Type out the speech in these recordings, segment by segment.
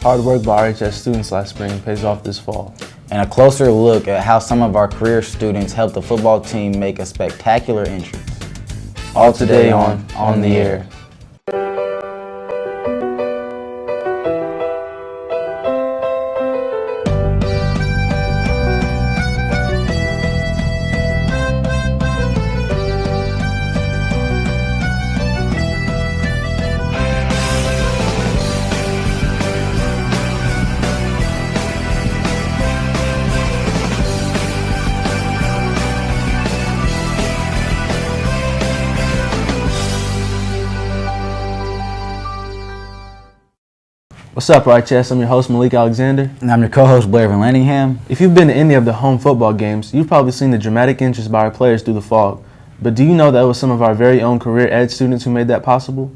Hard work by RHS students last spring pays off this fall. And a closer look at how some of our career students helped the football team make a spectacular entrance. All today on the Air. What's up, RHS? I'm your host, Malik Alexander. And I'm your co-host, Blair Van Lanningham. If you've been to any of the home football games, you've probably seen the dramatic interest by our players through the fog. But do you know that it was some of our very own career ed students who made that possible?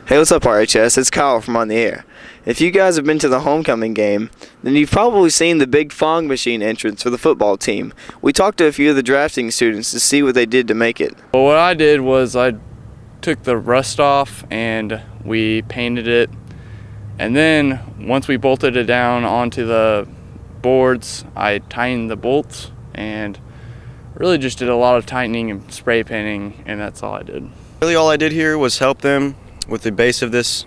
Hey, what's up, RHS? It's Kyle from On the Air. If you guys have been to the homecoming game, then you've probably seen the big fog machine entrance for the football team. We talked to a few of the drafting students to see what they did to make it. Well, what I did was I took the rust off and we painted it, and then once we bolted it down onto the boards, I tightened the bolts and really just did a lot of tightening and spray painting, and that's all I did. Really all I did here was help them with the base of this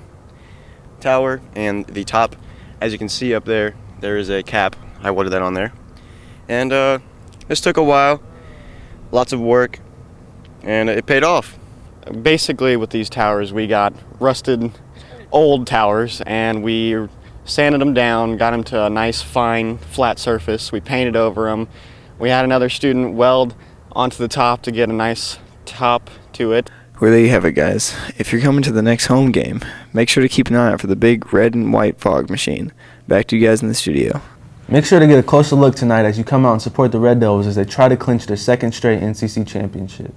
tower and the top. As you can see up there, there is a cap. I welded that on there, and this took a while, lots of work, and it paid off. Basically, with these towers, we got rusted old towers and we sanded them down, got them to a nice fine flat surface. We painted over them. We had another student weld onto the top to get a nice top to it. Well, there you have it, guys. If you're coming to the next home game, make sure to keep an eye out for the big red and white fog machine. Back to you guys in the studio. Make sure to get a closer look tonight as you come out and support the Red Devils as they try to clinch their second straight NCC championship.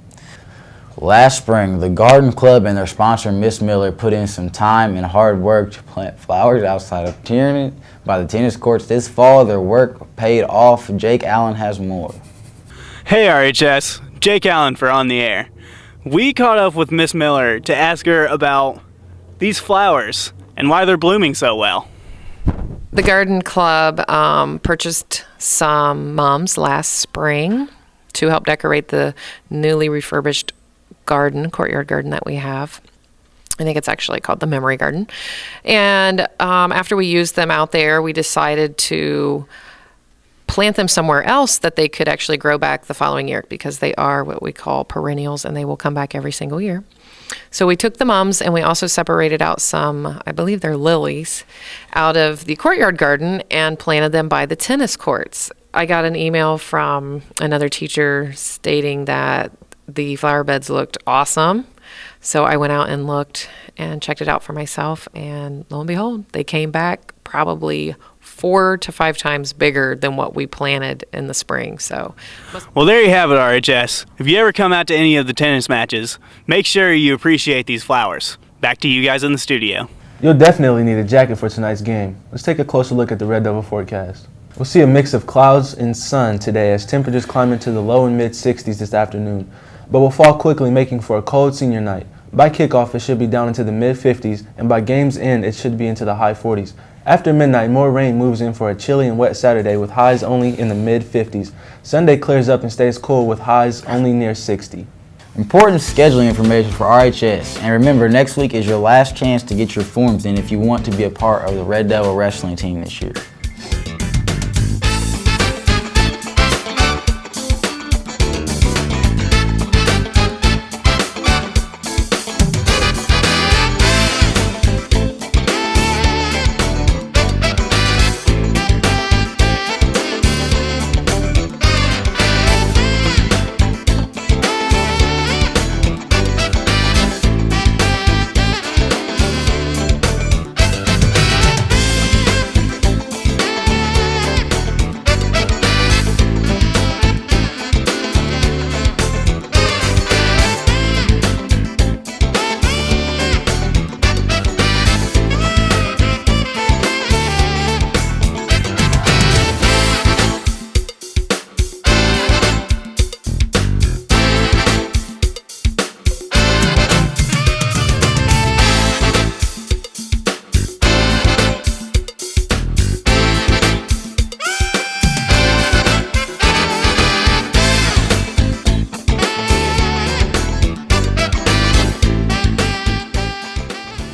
Last spring, the Garden Club and their sponsor, Miss Miller, put in some time and hard work to plant flowers outside of Tyranny by the tennis courts. This fall, their work paid off. Jake Allen has more. Hey RHS, Jake Allen for On the Air. We caught up with Miss Miller to ask her about these flowers and why they're blooming so well. The Garden Club purchased some mums last spring to help decorate the newly refurbished courtyard garden that we have. I think it's actually called the Memory Garden. And after we used them out there, we decided to plant them somewhere else that they could actually grow back the following year, because they are what we call perennials and they will come back every single year. So we took the mums and we also separated out some, I believe they're lilies, out of the courtyard garden and planted them by the tennis courts. I got an email from another teacher stating that the flower beds looked awesome. So I went out and looked and checked it out for myself, and lo and behold, they came back probably 4 to 5 times bigger than what we planted in the spring. So, well, there you have it, RHS. If you ever come out to any of the tennis matches, make sure you appreciate these flowers. Back to you guys in the studio. You'll definitely need a jacket for tonight's game. Let's take a closer look at the Red Devil forecast. We'll see a mix of clouds and sun today as temperatures climb into the low and mid 60s this afternoon, but will fall quickly, making for a cold senior night. By kickoff, it should be down into the mid 50s, and by game's end, it should be into the high 40s. After midnight, more rain moves in for a chilly and wet Saturday with highs only in the mid 50s. Sunday clears up and stays cool with highs only near 60. Important scheduling information for RHS. And remember, next week is your last chance to get your forms in if you want to be a part of the Red Devil wrestling team this year.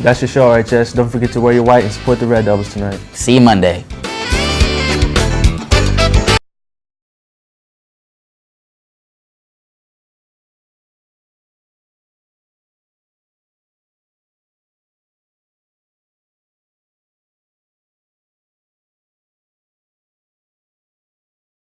That's your show, RHS. Don't forget to wear your white and support the Red Devils tonight. See you Monday.